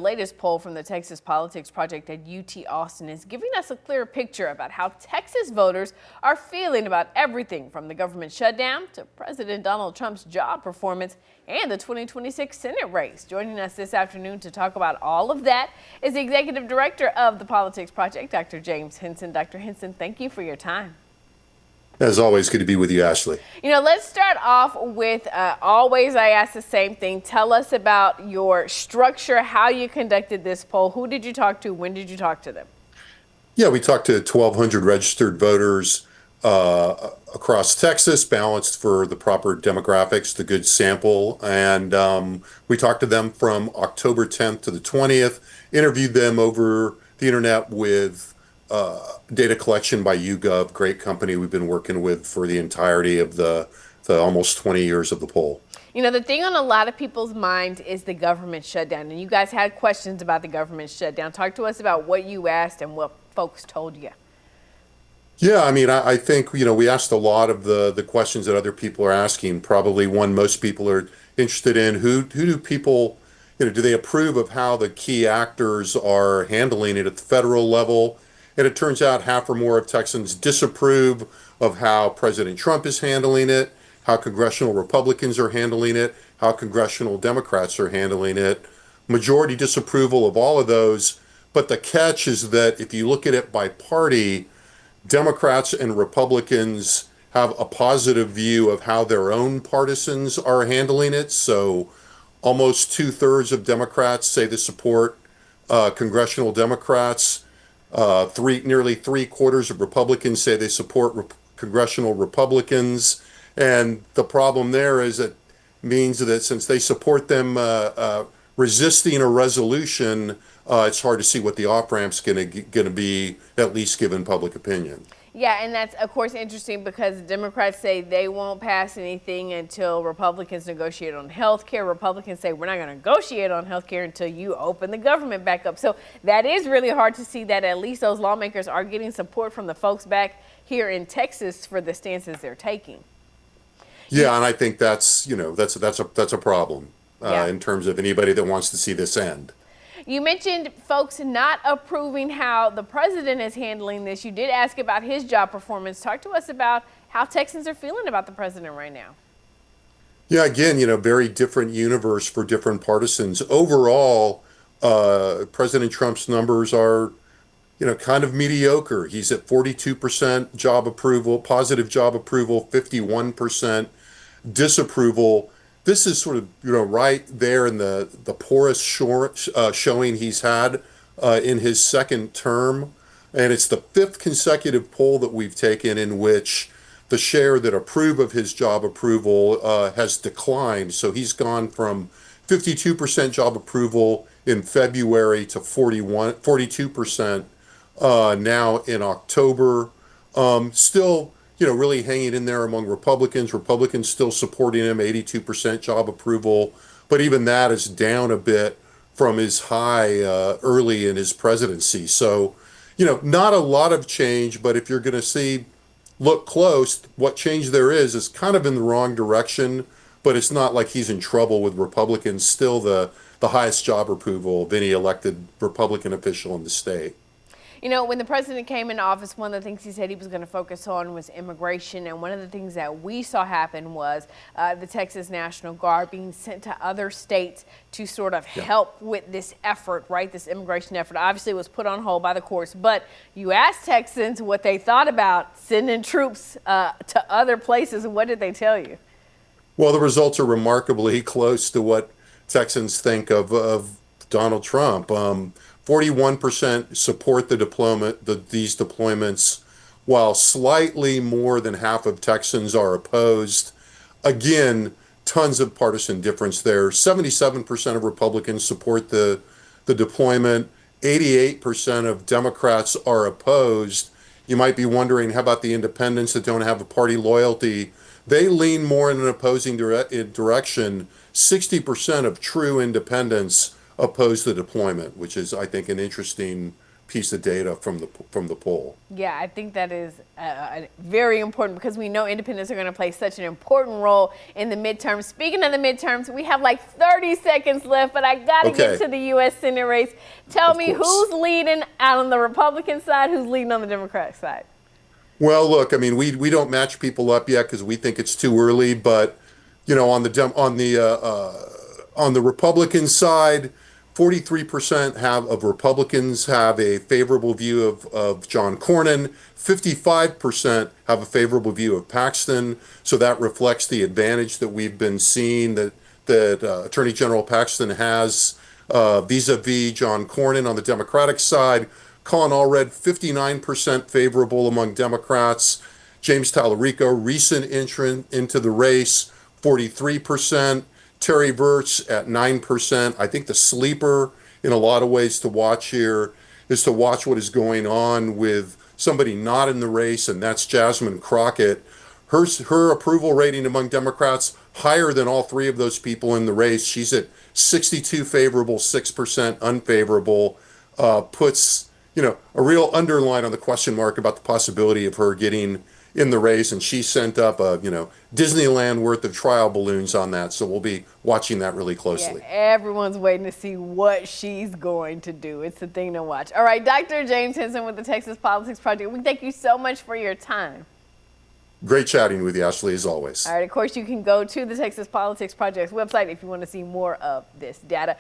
The latest poll from the Texas Politics Project at UT Austin is giving us a clear picture about how Texas voters are feeling about everything from the government shutdown to President Donald Trump's job performance and the 2026 Senate race. Joining us this afternoon to talk about all of that is the Executive Director of the Politics Project, Dr. James Henson. Dr. Henson, thank you for your time. As always, good to be with you, Ashley. Let's start off with, always I ask the same thing. Tell us about your structure, how you conducted this poll. Who did you talk to? When did you talk to them? Yeah, we talked to 1,200 registered voters across Texas, balanced for the proper demographics, the good sample. And we talked to them from October 10th to the 20th, interviewed them over the internet with data collection by YouGov, great company we've been working with for the entirety of the almost 20 years of the poll. The thing on a lot of people's minds is the government shutdown. And you guys had questions about the government shutdown. Talk to us about what you asked and what folks told you. Yeah, I think, we asked a lot of the questions that other people are asking. Probably one most people are interested in, who do people, do they approve of how the key actors are handling it at the federal level? And it turns out half or more of Texans disapprove of how President Trump is handling it, how congressional Republicans are handling it, how congressional Democrats are handling it. Majority disapproval of all of those. But the catch is that if you look at it by party, Democrats and Republicans have a positive view of how their own partisans are handling it. So almost 2/3 of Democrats say they support congressional Democrats. Nearly 3/4 of Republicans say they support congressional Republicans. And the problem there is it means that since they support them resisting a resolution, it's hard to see what the off-ramp's going to be, at least given public opinion. Yeah, and that's, of course, interesting because Democrats say they won't pass anything until Republicans negotiate on health care. Republicans say we're not going to negotiate on health care until you open the government back up. So that is really hard to see that at least those lawmakers are getting support from the folks back here in Texas for the stances they're taking. Yeah, and I think that's a problem in terms of anybody that wants to see this end. You mentioned folks not approving how the president is handling this. You did ask about his job performance. Talk to us about how Texans are feeling about the president right now. Yeah, again, very different universe for different partisans. Overall, President Trump's numbers are, kind of mediocre. He's at 42% job approval, positive job approval, 51% disapproval. This is sort of, right there in the poorest showing he's had in his second term. And it's the 5th consecutive poll that we've taken in which the share that approve of his job approval has declined. So he's gone from 52% job approval in February to 42% now in October. Still, really hanging in there among Republicans. Republicans still supporting him, 82% job approval. But even that is down a bit from his high early in his presidency. So, not a lot of change, but if you're going to look close, what change there is kind of in the wrong direction, but it's not like he's in trouble with Republicans. Still the highest job approval of any elected Republican official in the state. When the president came into office, one of the things he said he was going to focus on was immigration. And one of the things that we saw happen was the Texas National Guard being sent to other states to sort of help with this effort, right? This immigration effort obviously was put on hold by the courts. But you asked Texans what they thought about sending troops to other places. What did they tell you? Well, the results are remarkably close to what Texans think of Donald Trump. 41% support these deployments, while slightly more than half of Texans are opposed. Again, tons of partisan difference there. 77% of Republicans support the deployment. 88% of Democrats are opposed. You might be wondering, how about the independents that don't have a party loyalty? They lean more in an opposing direction. 60% of true independents oppose the deployment, which is, I think, an interesting piece of data from the poll. Yeah, I think that is very important because we know independents are going to play such an important role in the midterms. Speaking of the midterms, we have like 30 seconds left, but I got to get to the U.S. Senate race. Tell me who's leading out on the Republican side, who's leading on the Democratic side? Well, look, I mean, we don't match people up yet because we think it's too early. But you know, on the Republican side, 43% of Republicans have a favorable view of John Cornyn. 55% have a favorable view of Paxton. So that reflects the advantage that we've been seeing that Attorney General Paxton has vis-a-vis John Cornyn on the Democratic side. Colin Allred, 59% favorable among Democrats. James Tallarico, recent entrant into the race, 43%. Terry Virts at 9%. I think the sleeper in a lot of ways to watch here is to watch what is going on with somebody not in the race, and that's Jasmine Crockett. Her approval rating among Democrats higher than all three of those people in the race. She's at 62 favorable, 6% unfavorable. Puts, you know, a real underline on the question mark about the possibility of her getting in the race, and she sent up Disneyland worth of trial balloons on that, so we'll be watching that really closely. Yeah, everyone's waiting to see what she's going to do. It's the thing to watch. All right, Dr. James Henson with the Texas Politics Project, we thank you so much for your time. Great chatting with you, Ashley, as always. All right, of course, you can go to the Texas Politics Project's website if you want to see more of this data.